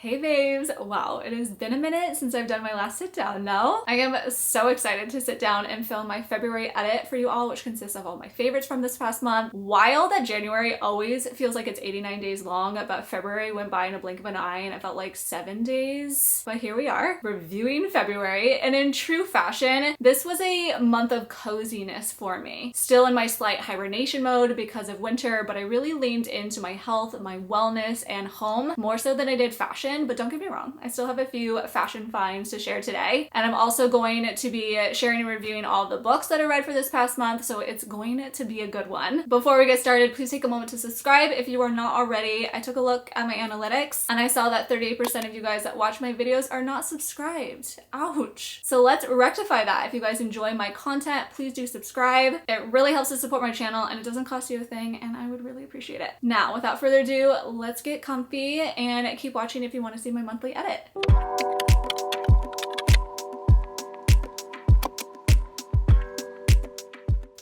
Hey babes! Wow, it has been a minute since I've done my last sit down, no? I am so excited to sit down and film my February edit for you all, which consists of all my favorites from this past month. Wild that January always feels like it's 89 days long, but February went by in a blink of an eye and it felt like 7 days. But here we are, reviewing February, and in true fashion, this was a month of coziness for me. Still in my slight hibernation mode because of winter, but I really leaned into my health, my wellness, and home more so than I did fashion. But don't get me wrong, I still have a few fashion finds to share today. And I'm also going to be sharing and reviewing all the books that I read for this past month, so it's going to be a good one. Before we get started, please take a moment to subscribe if you are not already. I took a look at my analytics and I saw that 38% of you guys that watch my videos are not subscribed. Ouch. So let's rectify that. If you guys enjoy my content, please do subscribe. It really helps to support my channel and it doesn't cost you a thing, and I would really appreciate it. Now, without further ado, let's get comfy and keep watching if you want to see my monthly edit.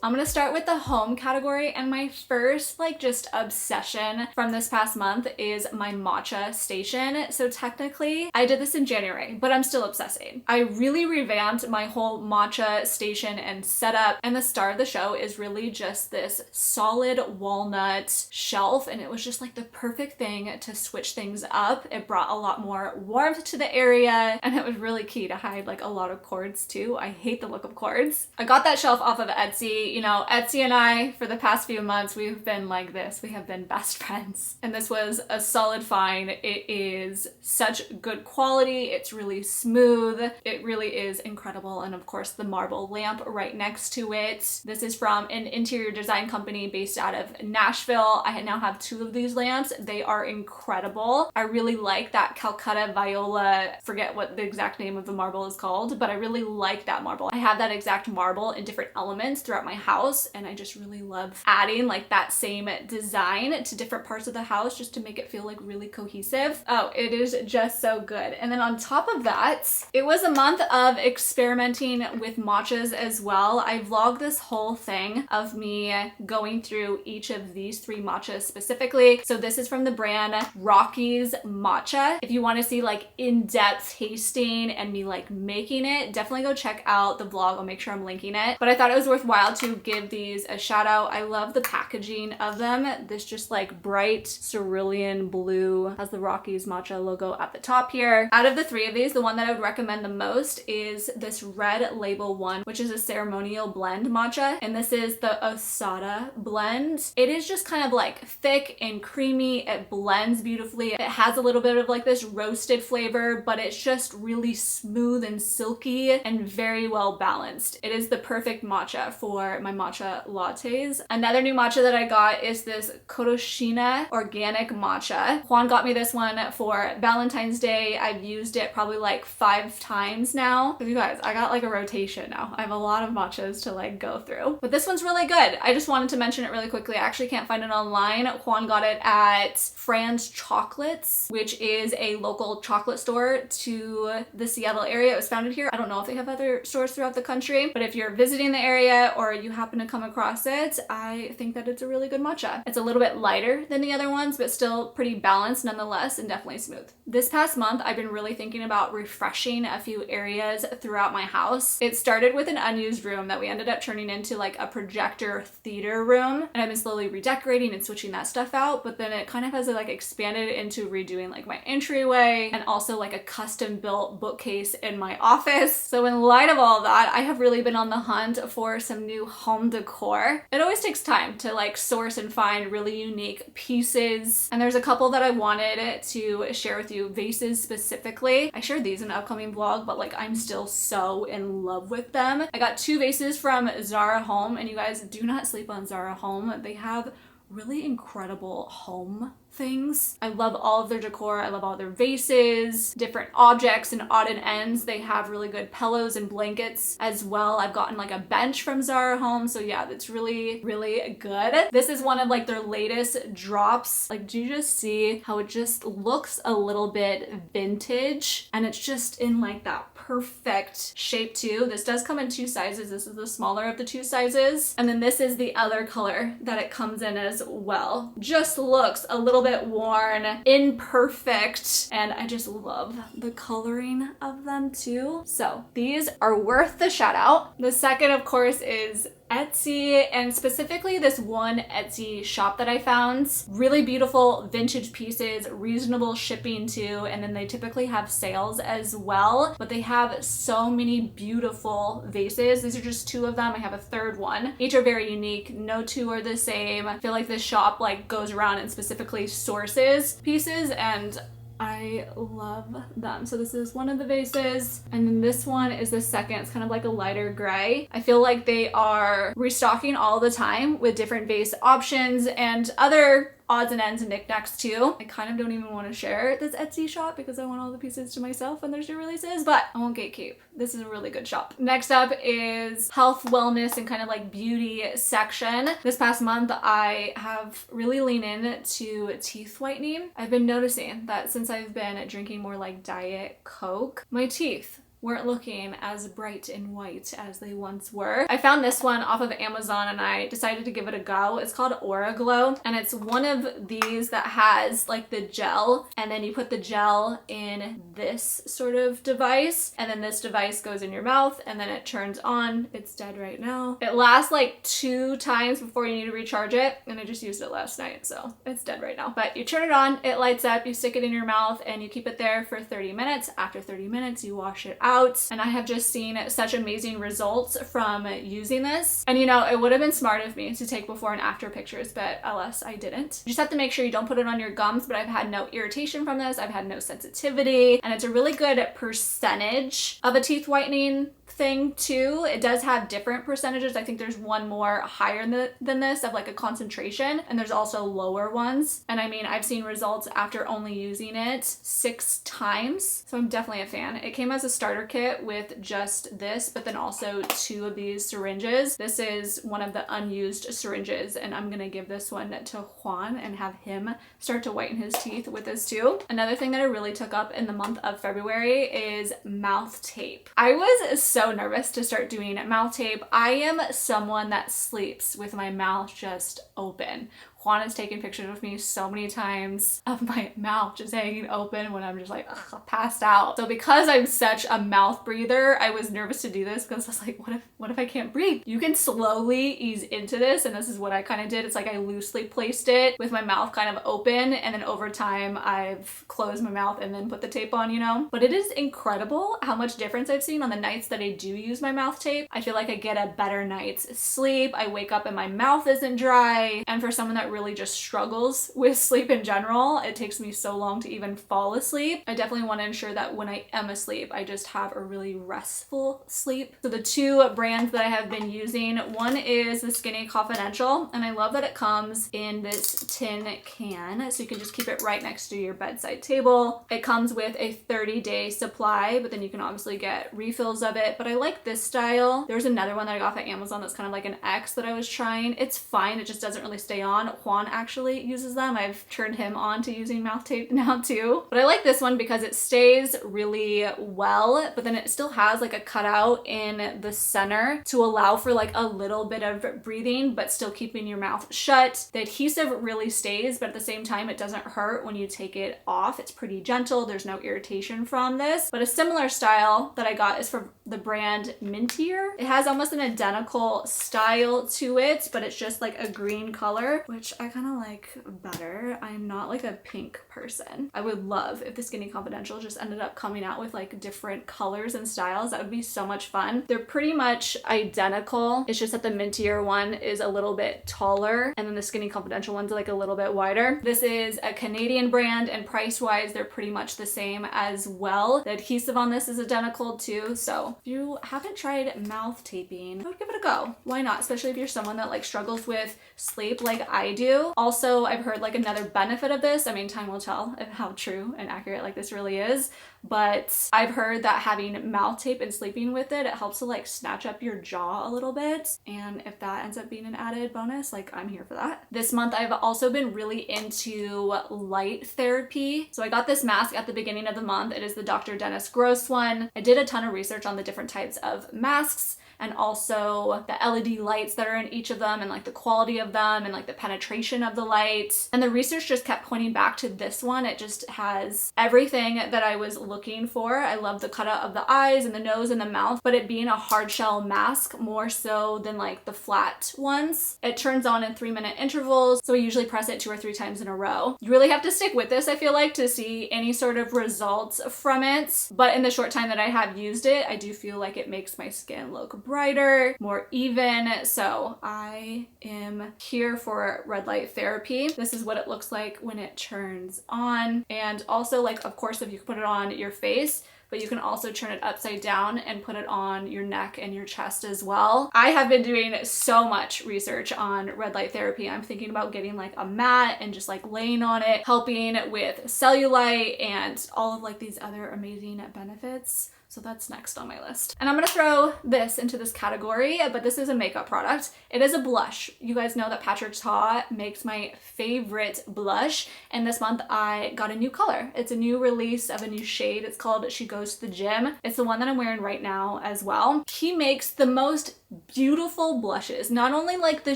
I'm gonna start with the home category, and my first just obsession from this past month is my matcha station. So technically I did this in January, but I'm still obsessing. I really revamped my whole matcha station and setup, and the star of the show is really just this solid walnut shelf, and it was just like the perfect thing to switch things up. It brought a lot more warmth to the area, and it was really key to hide like a lot of cords too. I hate the look of cords. I got that shelf off of Etsy. You know, Etsy and I, for the past few months, we've been like this. We have been best friends. And this was a solid find. It is such good quality. It's really smooth. It really is incredible. And of course, the marble lamp right next to it. This is from an interior design company based out of Nashville. I now have 2 of these lamps. They are incredible. I really like that Calcutta Viola, forget what the exact name of the marble is called, but I really like that marble. I have that exact marble in different elements throughout my house, and I just really love adding like that same design to different parts of the house just to make it feel like really cohesive. Oh, it is just so good. And then on top of that, it was a month of experimenting with matchas as well. I vlogged this whole thing of me going through each of these 3 matchas specifically. So this is from the brand Rocky's Matcha. If you want to see like in-depth tasting and me like making it, definitely go check out the vlog. I'll make sure I'm linking it. But I thought it was worthwhile to give these a shout out. I love the packaging of them. This just like bright cerulean blue has the Rocky's Matcha logo at the top here. Out of the 3 of these, the one that I would recommend the most is this red label one, which is a ceremonial blend matcha. And this is the Osada blend. It is just kind of like thick and creamy. It blends beautifully. It has a little bit of like this roasted flavor, but it's just really smooth and silky and very well balanced. It is the perfect matcha for my matcha lattes. Another new matcha that I got is this Kodoshina organic matcha. Juan got me this one for Valentine's Day. I've used it probably like 5 times now. But you guys, I got like a rotation now. I have a lot of matchas to like go through. But this one's really good. I just wanted to mention it really quickly. I actually can't find it online. Juan got it at Fran's Chocolates, which is a local chocolate store to the Seattle area. It was founded here. I don't know if they have other stores throughout the country, but if you're visiting the area or you happen to come across it, I think that it's a really good matcha. It's a little bit lighter than the other ones, but still pretty balanced nonetheless, and definitely smooth. This past month, I've been really thinking about refreshing a few areas throughout my house. It started with an unused room that we ended up turning into like a projector theater room, and I've been slowly redecorating and switching that stuff out, but then it kind of has like expanded into redoing like my entryway and also like a custom built bookcase in my office. So in light of all that, I have really been on the hunt for some new home decor. It always takes time to like source and find really unique pieces, and there's a couple that I wanted to share with you. Vases specifically. I shared these in an upcoming vlog, but like I'm still so in love with them. I got 2 vases from Zara Home, and you guys do not sleep on Zara Home. They have really incredible home things. I love all of their decor. I love all their vases, different objects and odd and ends. They have really good pillows and blankets as well. I've gotten like a bench from Zara Home. So yeah, that's really, really good. This is one of like their latest drops. Like, do you just see how it just looks a little bit vintage, and it's just in like that perfect shape too. This does come in 2 sizes. This is the smaller of the 2 sizes. And then this is the other color that it comes in as well. Just looks a little little bit worn, imperfect, and I just love the coloring of them too. So these are worth the shout out. The second, of course, is Etsy, and specifically this one Etsy shop that I found. Really beautiful vintage pieces, reasonable shipping too, and then they typically have sales as well, but they have so many beautiful vases. These are just two of them. I have a third one. Each are very unique. No two are the same. I feel like this shop like goes around and specifically sources pieces, and I love them. So this is one of the vases, and then this one is the second. It's kind of like a lighter gray. I feel like they are restocking all the time with different vase options and other odds and ends and knickknacks too. I kind of don't even want to share this Etsy shop because I want all the pieces to myself when there's new releases, but I won't gatekeep. This is a really good shop. Next up is health, wellness, and kind of like beauty section. This past month, I have really leaned into teeth whitening. I've been noticing that since I've been drinking more like Diet Coke, my teeth weren't looking as bright and white as they once were. I found this one off of Amazon and I decided to give it a go. It's called Aura Glow, and it's one of these that has like the gel, and then you put the gel in this sort of device, and then this device goes in your mouth and then it turns on. It's dead right now. It lasts like 2 times before you need to recharge it, and I just used it last night, so it's dead right now. But you turn it on, it lights up, you stick it in your mouth, and you keep it there for 30 minutes. After 30 minutes, you wash it out. And I have just seen such amazing results from using this. And you know, it would have been smart of me to take before and after pictures, but alas, I didn't. You just have to make sure you don't put it on your gums, but I've had no irritation from this. I've had no sensitivity, and it's a really good percentage of a teeth whitening thing too. It does have different percentages. I think there's one more higher than this of like a concentration, and there's also lower ones. And I mean, I've seen results after only using it 6 times. So I'm definitely a fan. It came as a starter kit with just this, but then also 2 of these syringes. This is one of the unused syringes, and I'm gonna give this one to Juan and have him start to whiten his teeth with this too. Another thing that I really took up in the month of February is mouth tape. I was so nervous to start doing mouth tape. I am someone that sleeps with my mouth just open. Juan has taken pictures with me so many times of my mouth just hanging open when I'm just like passed out. So because I'm such a mouth breather, I was nervous to do this because I was like, what if I can't breathe? You can slowly ease into this, and this is what I kind of did. It's like I loosely placed it with my mouth kind of open, and then over time I've closed my mouth and then put the tape on, you know? But it is incredible how much difference I've seen on the nights that I do use my mouth tape. I feel like I get a better night's sleep. I wake up and my mouth isn't dry. And for someone that really just struggles with sleep in general, it takes me so long to even fall asleep. I definitely want to ensure that when I am asleep, I just have a really restful sleep. So the 2 brands that I have been using, one is the Skinny Confidential, and I love that it comes in this tin can, so you can just keep it right next to your bedside table. It comes with a 30-day supply, but then you can obviously get refills of it. But I like this style. There's another one that I got off of Amazon that's kind of like an X that I was trying. It's fine, it just doesn't really stay on. Juan actually uses them. I've turned him on to using mouth tape now too. But I like this one because it stays really well, but then it still has like a cutout in the center to allow for like a little bit of breathing, but still keeping your mouth shut. The adhesive really stays, but at the same time, it doesn't hurt when you take it off. It's pretty gentle. There's no irritation from this. But a similar style that I got is from the brand Mintier. It has almost an identical style to it, but it's just like a green color, which I kind of like better. I'm not like a pink person. I would love if the Skinny Confidential just ended up coming out with like different colors and styles. That would be so much fun. They're pretty much identical. It's just that the Mintier one is a little bit taller, and then the Skinny Confidential one's like a little bit wider. This is a Canadian brand, and price-wise, they're pretty much the same as well. The adhesive on this is identical too, so if you haven't tried mouth taping, I would give it a go. Why not? Especially if you're someone that like struggles with sleep like I do. Also, I've heard like another benefit of this. I mean, time will tell how true and accurate like this really is, but I've heard that having mouth tape and sleeping with it, it helps to like snatch up your jaw a little bit. And if that ends up being an added bonus, like I'm here for that. This month, I've also been really into light therapy. So I got this mask at the beginning of the month. It is the Dr. Dennis Gross one. I did a ton of research on the different types of masks, and also the LED lights that are in each of them and like the quality of them and like the penetration of the light. And the research just kept pointing back to this one. It just has everything that I was looking for. I love the cutout of the eyes and the nose and the mouth, but it being a hard shell mask more so than like the flat ones. It turns on in 3-minute intervals, so I usually press it 2 or 3 times in a row. You really have to stick with this, I feel like, to see any sort of results from it. But in the short time that I have used it, I do feel like it makes my skin look brighter, more even. So I am here for red light therapy. This is what it looks like when it turns on. And also, like, of course, if you put it on your face, but you can also turn it upside down and put it on your neck and your chest as well. I have been doing so much research on red light therapy. I'm thinking about getting like a mat and just like laying on it, helping with cellulite and all of like these other amazing benefits. So that's next on my list. And I'm gonna throw this into this category, but this is a makeup product. It is a blush. You guys know that Patrick Ta makes my favorite blush, and this month I got a new color. It's a new release of a new shade. It's called She Goes to the Gym. It's the one that I'm wearing right now as well. He makes the most beautiful blushes, not only like the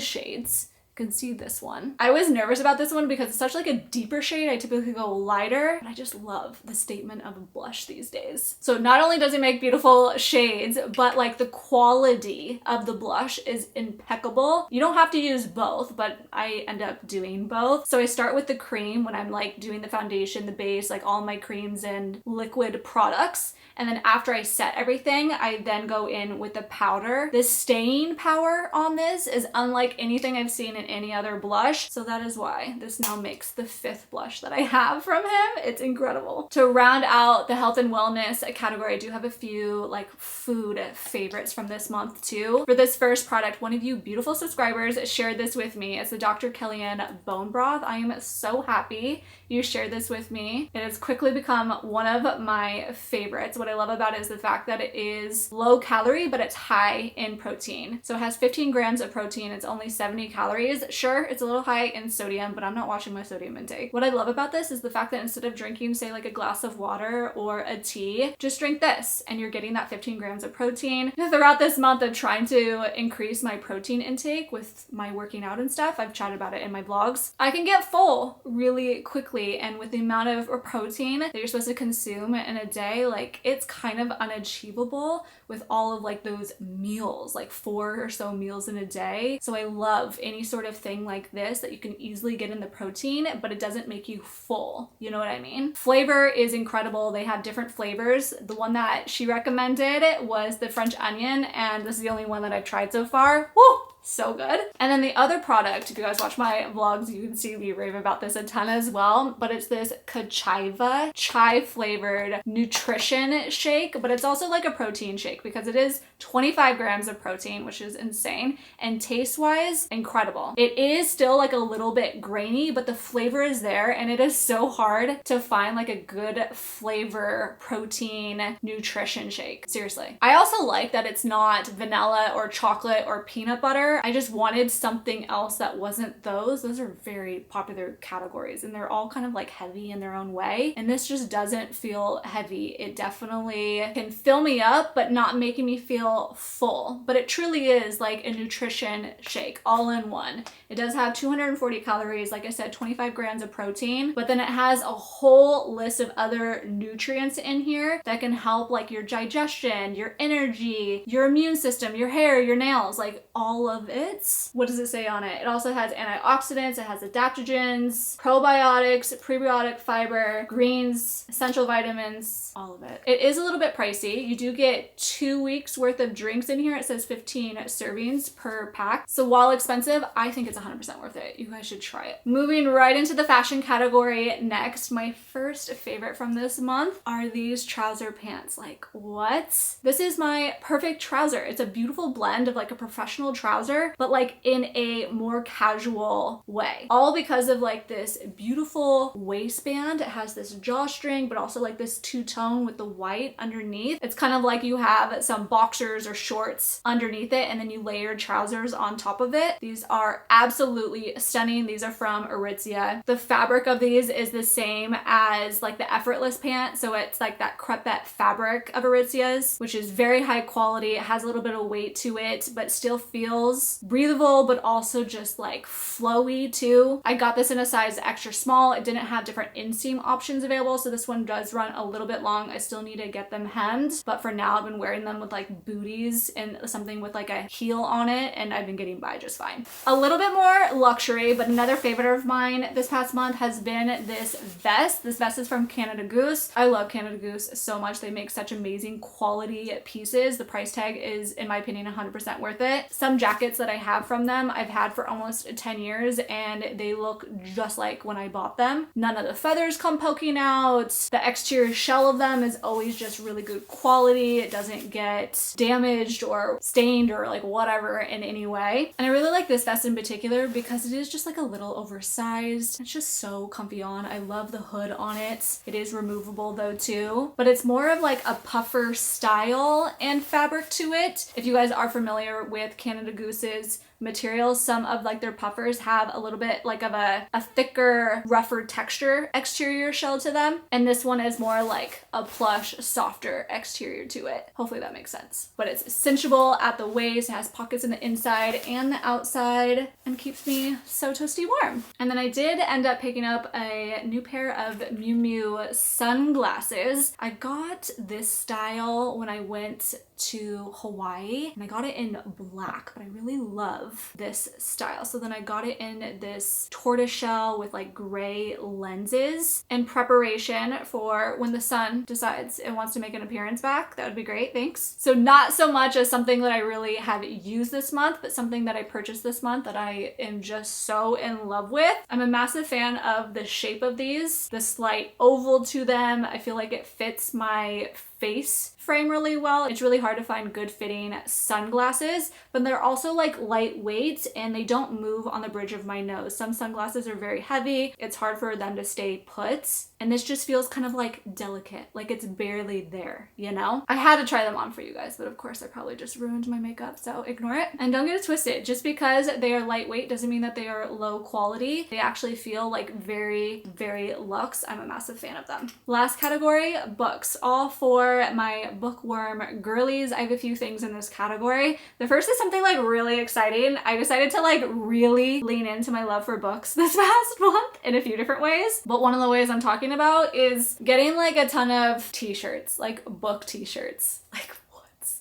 shades. Can see this one. I was nervous about this one because it's such like a deeper shade. I typically go lighter, but I just love the statement of a blush these days. So not only does it make beautiful shades, but like the quality of the blush is impeccable. You don't have to use both, but I end up doing both. So I start with the cream when I'm like doing the foundation, the base, like all my creams and liquid products. And then after I set everything, I then go in with the powder. The staying power on this is unlike anything I've seen in any other blush. So that is why this now makes the 5th blush that I have from him. It's incredible. To round out the health and wellness category, I do have a few like food favorites from this month too. For this first product, one of you beautiful subscribers shared this with me. It's the Dr. Kellyanne bone broth. I am so happy you shared this with me. It has quickly become one of my favorites. What I love about it is the fact that it is low calorie, but it's high in protein. So it has 15 grams of protein. It's only 70 calories. Sure, it's a little high in sodium, but I'm not watching my sodium intake. What I love about this is the fact that instead of drinking, say, like a glass of water or a tea, just drink this and you're getting that 15 grams of protein. Throughout this month of trying to increase my protein intake with my working out and stuff, I've chatted about it in my vlogs, I can get full really quickly, and with the amount of protein that you're supposed to consume in a day, like it's kind of unachievable with all of like those meals, like 4 or so meals in a day. So I love any sort of thing like this that you can easily get in the protein, but it doesn't make you full. You know what I mean? Flavor is incredible. They have different flavors. The one that she recommended was the French onion, and this is the only one that I've tried so far. Woo! So good. And then the other product, if you guys watch my vlogs, you can see me rave about this a ton as well, but it's this Kachiva chai flavored nutrition shake, but it's also like a protein shake because it is 25 grams of protein, which is insane, and taste wise, incredible. It is still like a little bit grainy, but the flavor is there, and it is so hard to find like a good flavor protein nutrition shake. Seriously. I also like that it's not vanilla or chocolate or peanut butter. I just wanted something else that wasn't those. Those are very popular categories and they're all kind of like heavy in their own way. And this just doesn't feel heavy. It definitely can fill me up, but not making me feel full. But it truly is like a nutrition shake all in one. It does have 240 calories, like I said, 25 grams of protein, but then it has a whole list of other nutrients in here that can help like your digestion, your energy, your immune system, your hair, your nails, like all of it. What does it say on it? It also has antioxidants, it has adaptogens, probiotics, prebiotic fiber, greens, essential vitamins, all of it. It is a little bit pricey. You do get 2 weeks worth of drinks in here. It says 15 servings per pack. So while expensive, I think it's 100% worth it. You guys should try it. Moving right into the fashion category next, my first favorite from this month are these trouser pants. Like, what? This is my perfect trouser. It's a beautiful blend of like a professional trouser trouser, but like in a more casual way. All because of like this beautiful waistband. It has this drawstring, but also like this two-tone with the white underneath. It's kind of like you have some boxers or shorts underneath it, and then you layer trousers on top of it. These are absolutely stunning. These are from Aritzia. The fabric of these is the same as like the Effortless pant, so it's like that crepette fabric of Aritzia's, which is very high quality. It has a little bit of weight to it, but still feels breathable, but also just like flowy too. I got this in a size extra small. It didn't have different inseam options available, so this one does run a little bit long. I still need to get them hemmed, but for now I've been wearing them with like booties and something with like a heel on it, and I've been getting by just fine. A little bit more luxury, but another favorite of mine this past month has been this vest. This vest is from Canada Goose. I love Canada Goose so much. They make such amazing quality pieces. The price tag is, in my opinion, 100% worth it. Some jackets that I have from them I've had for almost 10 years, and they look just like when I bought them. None of the feathers come poking out. The exterior shell of them is always just really good quality. It doesn't get damaged or stained or like whatever in any way. And I really like this vest in particular because it is just like a little oversized. It's just so comfy on. I love the hood on it. It is removable though too, but it's more of like a puffer style and fabric to it. If you guys are familiar with Canada Goose's materials, some of like their puffers have a little bit like of a thicker, rougher texture exterior shell to them, and this one is more like a plush, softer exterior to it. Hopefully that makes sense. But it's cinchable at the waist, it has pockets in the inside and the outside, and keeps me so toasty warm. And then I did end up picking up a new pair of Miu Miu sunglasses. I got this style when I went to Hawaii, and I got it in black, but I really love this style. So then I got it in this tortoiseshell with like gray lenses in preparation for when the sun decides it wants to make an appearance back. That would be great, thanks. So not so much as something that I really have used this month, but something that I purchased this month that I am just so in love with. I'm a massive fan of the shape of these, the slight oval to them. I feel like it fits my face frame really well. It's really hard to find good fitting sunglasses, but they're also like lightweight and they don't move on the bridge of my nose. Some sunglasses are very heavy. It's hard for them to stay put. And this just feels kind of like delicate, like it's barely there, you know? I had to try them on for you guys, but of course I probably just ruined my makeup, so ignore it. And don't get it twisted. Just because they are lightweight doesn't mean that they are low quality. They actually feel like very, very luxe. I'm a massive fan of them. Last category, books. All for my bookworm girlies. I have a few things in this category. The first is something like really exciting. I decided to like really lean into my love for books this past month in a few different ways. But one of the ways I'm talking about is getting like a ton of t-shirts, like book t-shirts. Like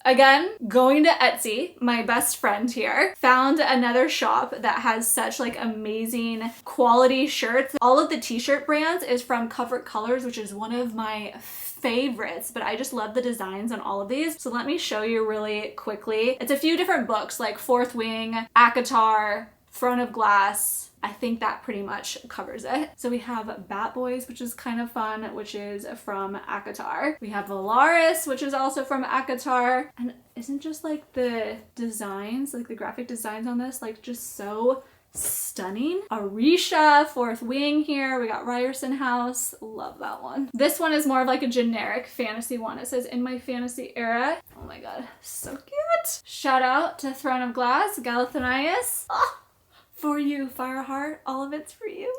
again, going to Etsy, my best friend here, found another shop that has such like amazing quality shirts. All of the t-shirt brands is from Comfort Colors, which is one of my favorites, but I just love the designs on all of these. So let me show you really quickly. It's a few different books like Fourth Wing, ACOTAR, Throne of Glass. I think that pretty much covers it. So we have Bat Boys, which is kind of fun, which is from ACOTAR. We have Valaris, which is also from ACOTAR. And isn't just like the designs, like the graphic designs on this, like just so stunning. Arisha, Fourth Wing here. We got Ryerson House. Love that one. This one is more of like a generic fantasy one. It says, in my fantasy era. Oh my god, so cute. Shout out to Throne of Glass, Galathanias. Oh, for you, Fireheart. All of it's for you.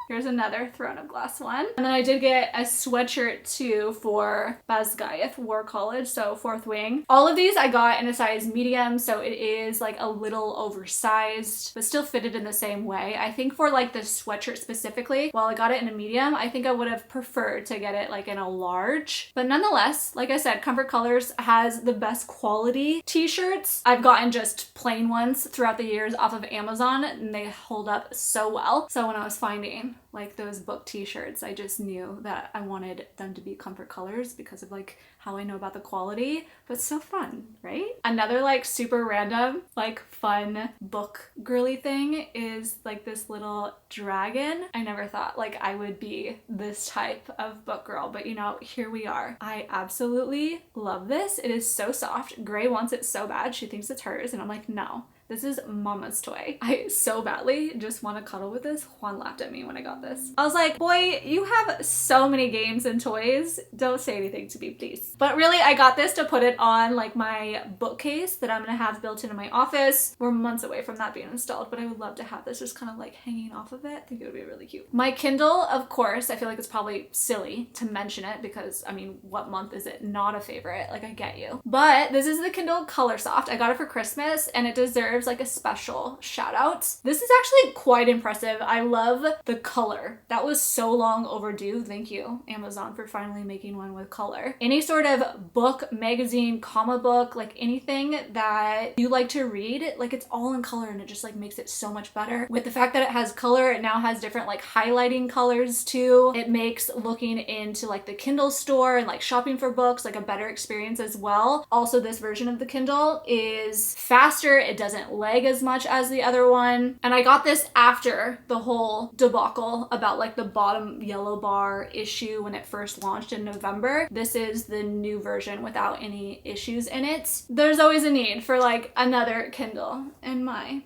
Here's another Throne of Glass one. And then I did get a sweatshirt too for Basgaith War College, so Fourth Wing. All of these I got in a size medium, so it is like a little oversized, but still fitted in the same way. I think for like the sweatshirt specifically, while I got it in a medium, I think I would have preferred to get it like in a large. But nonetheless, like I said, Comfort Colors has the best quality t-shirts. I've gotten just plain ones throughout the years off of Amazon, and they hold up so well. So when I was finding like those book t-shirts, I just knew that I wanted them to be Comfort Colors because of like how I know about the quality, but so fun, right? Another like super random, like fun book girly thing is like this little dragon. I never thought like I would be this type of book girl, but you know, here we are. I absolutely love this. It is so soft. Gray wants it so bad. She thinks it's hers, and I'm like, no. This is mama's toy. I so badly just want to cuddle with this. Juan laughed at me when I got this. I was like, boy, you have so many games and toys. Don't say anything to me, please. But really, I got this to put it on like my bookcase that I'm gonna have built into my office. We're months away from that being installed, but I would love to have this just kind of like hanging off of it. I think it would be really cute. My Kindle, of course, I feel like it's probably silly to mention it because, I mean, what month is it not a favorite? Like, I get you. But this is the Kindle Color Soft. I got it for Christmas and it deserves like a special shout out. This is actually quite impressive. I love the color. That was so long overdue. Thank you, Amazon, for finally making one with color. Any sort of book, magazine, comic book, like anything that you like to read, like it's all in color and it just like makes it so much better. With the fact that it has color, it now has different like highlighting colors too. It makes looking into like the Kindle store and like shopping for books like a better experience as well. Also, this version of the Kindle is faster. It doesn't lag as much as the other one. And I got this after the whole debacle about like the bottom yellow bar issue when it first launched in November. This is the new version without any issues in it. There's always a need for like another Kindle in my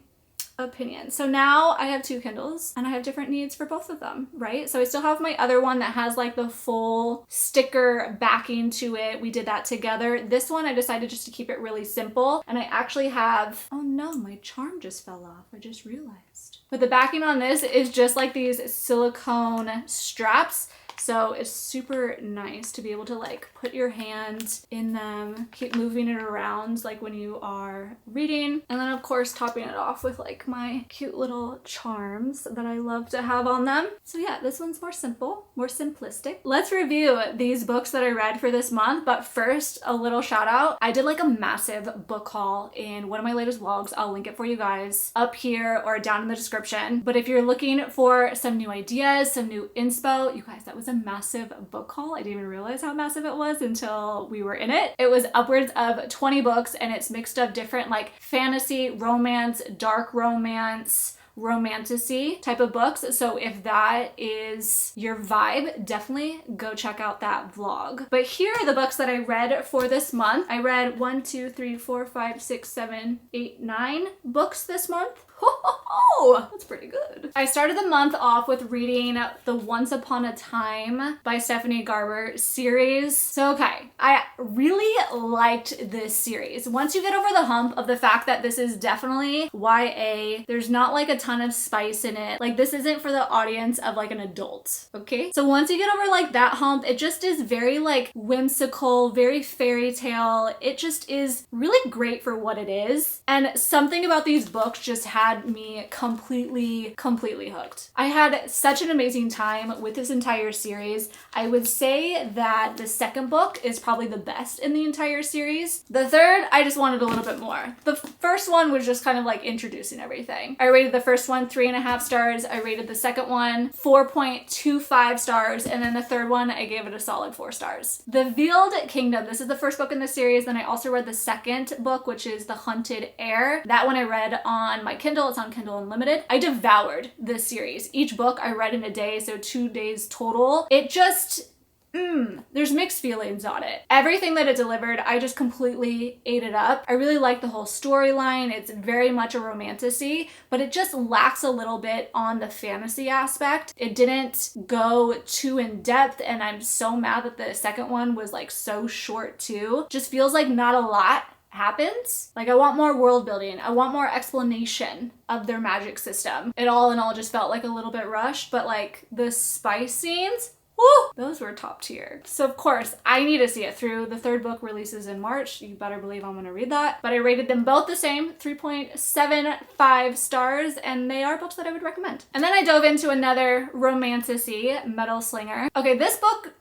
opinion. So now I have two Kindles and I have different needs for both of them, right? So I still have my other one that has like the full sticker backing to it. We did that together. This one I decided just to keep it really simple. And I actually have, oh no, my charm just fell off. I just realized. But the backing on this is just like these silicone straps. So it's super nice to be able to like put your hand in them, keep moving it around like when you are reading. And then of course topping it off with like my cute little charms that I love to have on them. So yeah, this one's more simple, more simplistic. Let's review these books that I read for this month. But first, a little shout out. I did like a massive book haul in one of my latest vlogs. I'll link it for you guys up here or down in the description. But if you're looking for some new ideas, some new inspo, you guys, that was a massive book haul. I didn't even realize how massive it was until we were in it. It was upwards of 20 books and it's mixed of different like fantasy, romance, dark romance, romantasy type of books. So if that is your vibe, definitely go check out that vlog. But here are the books that I read for this month. I read 1, 2, 3, 4, 5, 6, 7, 8, 9 books this month. Oh, that's pretty good. I started the month off with reading the Once Upon a Time by Stephanie Garber series. So okay, I really liked this series. Once you get over the hump of the fact that this is definitely YA, there's not like a ton of spice in it. Like this isn't for the audience of like an adult, okay? So once you get over like that hump, it just is very like whimsical, very fairy tale. It just is really great for what it is. And something about these books just had me completely hooked. I had such an amazing time with this entire series. I would say that the second book is probably the best in the entire series. The third, I just wanted a little bit more. The first one was just kind of like introducing everything. I rated the first one 3.5 stars. I rated the second one 4.25 stars. And then the third one, I gave it a solid 4 stars. The Veiled Kingdom. This is the first book in the series. Then I also read the second book, which is The Hunted Heir. That one I read on my Kindle. It's on Kindle Unlimited. I devoured this series. Each book I read in a day, so 2 days total. It just, there's mixed feelings on it. Everything that it delivered, I just completely ate it up. I really like the whole storyline. It's very much a romantasy, but it just lacks a little bit on the fantasy aspect. It didn't go too in depth, and I'm so mad that the second one was like so short too. Just feels like not a lot happens. Like I want more world building. I want more explanation of their magic system. It all in all just felt like a little bit rushed, but like the spice scenes, woo, those were top tier. So of course I need to see it through. The third book releases in March. You better believe I'm gonna read that. But I rated them both the same, 3.75 stars, and they are books that I would recommend. And then I dove into another romantasy, Metal Slinger. Okay, this book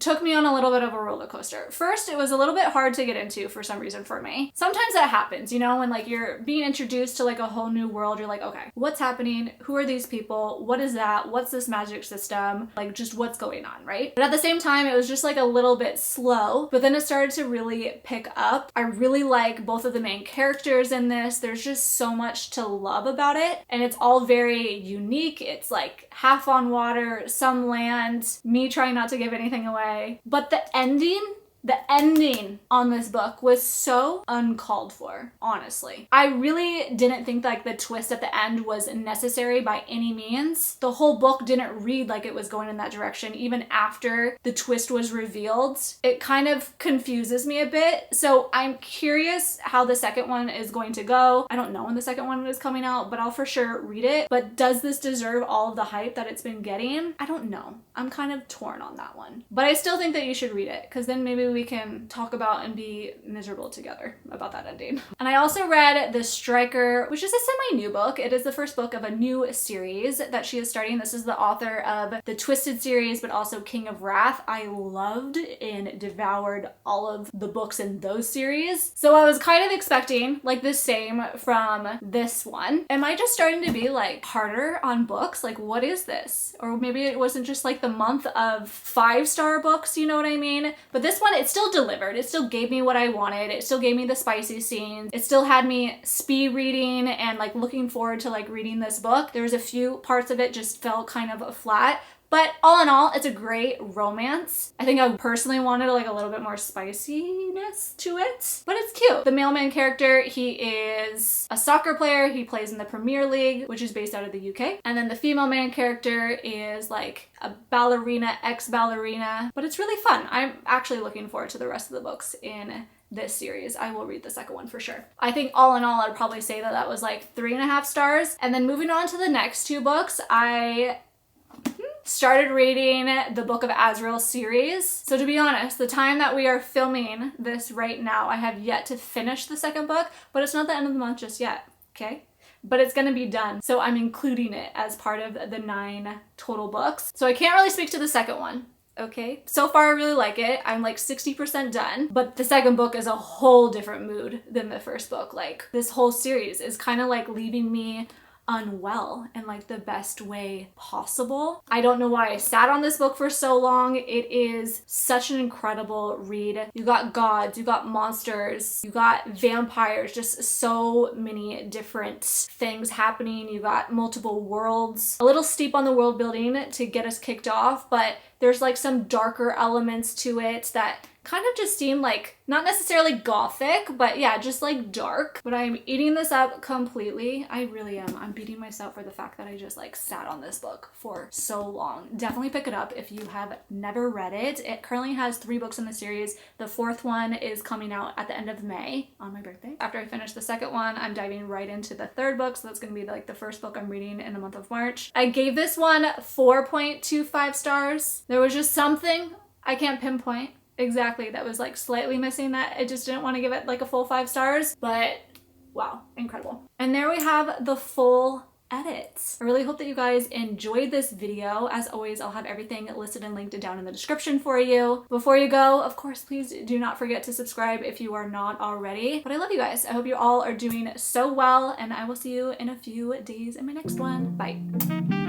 took me on a little bit of a roller coaster. First, it was a little bit hard to get into for some reason for me. Sometimes that happens, you know, when like you're being introduced to like a whole new world, you're like, okay, what's happening? Who are these people? What is that? What's this magic system? Like just what's going on, right? But at the same time, it was just like a little bit slow, but then it started to really pick up. I really like both of the main characters in this. There's just so much to love about it. And it's all very unique. It's like half on water, some land, me trying not to give anything away. But the ending The ending on this book was so uncalled for, honestly. I really didn't think like the twist at the end was necessary by any means. The whole book didn't read like it was going in that direction even after the twist was revealed. It kind of confuses me a bit. So I'm curious how the second one is going to go. I don't know when the second one is coming out, but I'll for sure read it. But does this deserve all of the hype that it's been getting? I don't know. I'm kind of torn on that one. But I still think that you should read it, because then maybe we can talk about and be miserable together about that ending. And I also read The Striker, which is a semi-new book. It is the first book of a new series that she is starting. This is the author of the Twisted series, but also King of Wrath. I loved and devoured all of the books in those series. So I was kind of expecting like the same from this one. Am I just starting to be like harder on books? Like, what is this? Or maybe it wasn't just like the month of 5-star books, you know what I mean? But this one, it still delivered. It still gave me what I wanted. It still gave me the spicy scenes. It still had me speed reading and like looking forward to like reading this book. There was a few parts of it just felt kind of flat. But all in all, it's a great romance. I think I personally wanted like a little bit more spiciness to it, but it's cute. The mailman character, he is a soccer player. He plays in the Premier League, which is based out of the UK. And then the female main character is like a ballerina, ex-ballerina, but it's really fun. I'm actually looking forward to the rest of the books in this series. I will read the second one for sure. I think all in all, I'd probably say that that was like 3.5 stars. And then moving on to the next 2 books, I started reading the Book of Azrael series. So to be honest, the time that we are filming this right now, I have yet to finish the second book, but it's not the end of the month just yet, okay? But it's gonna be done. So I'm including it as part of the 9 total books. So I can't really speak to the second one. Okay, so far I really like it. I'm like 60% done, but the second book is a whole different mood than the first book. Like, this whole series is kind of like leaving me unwell in like the best way possible. I don't know why I sat on this book for so long. It is such an incredible read. You got gods, you got monsters, you got vampires, just so many different things happening. You got multiple worlds. A little steep on the world building to get us kicked off, but there's like some darker elements to it that kind of just seem like not necessarily gothic, but yeah, just like dark. But I'm eating this up completely. I really am. I'm beating myself for the fact that I just like sat on this book for so long. Definitely pick it up if you have never read it. It currently has 3 books in the series. The 4th one is coming out at the end of May on my birthday. After I finish the second one, I'm diving right into the 3rd book. So that's gonna be like the first book I'm reading in the month of March. I gave this one 4.25 stars. There was just something I can't pinpoint exactly that was like slightly missing, that I just didn't want to give it like a full 5 stars, but wow, incredible. And there we have the full edits. I really hope that you guys enjoyed this video. As always, I'll have everything listed and linked down in the description for you. Before you go, of course, please do not forget to subscribe if you are not already. But I love you guys. I hope you all are doing so well, and I will see you in a few days in my next one. Bye.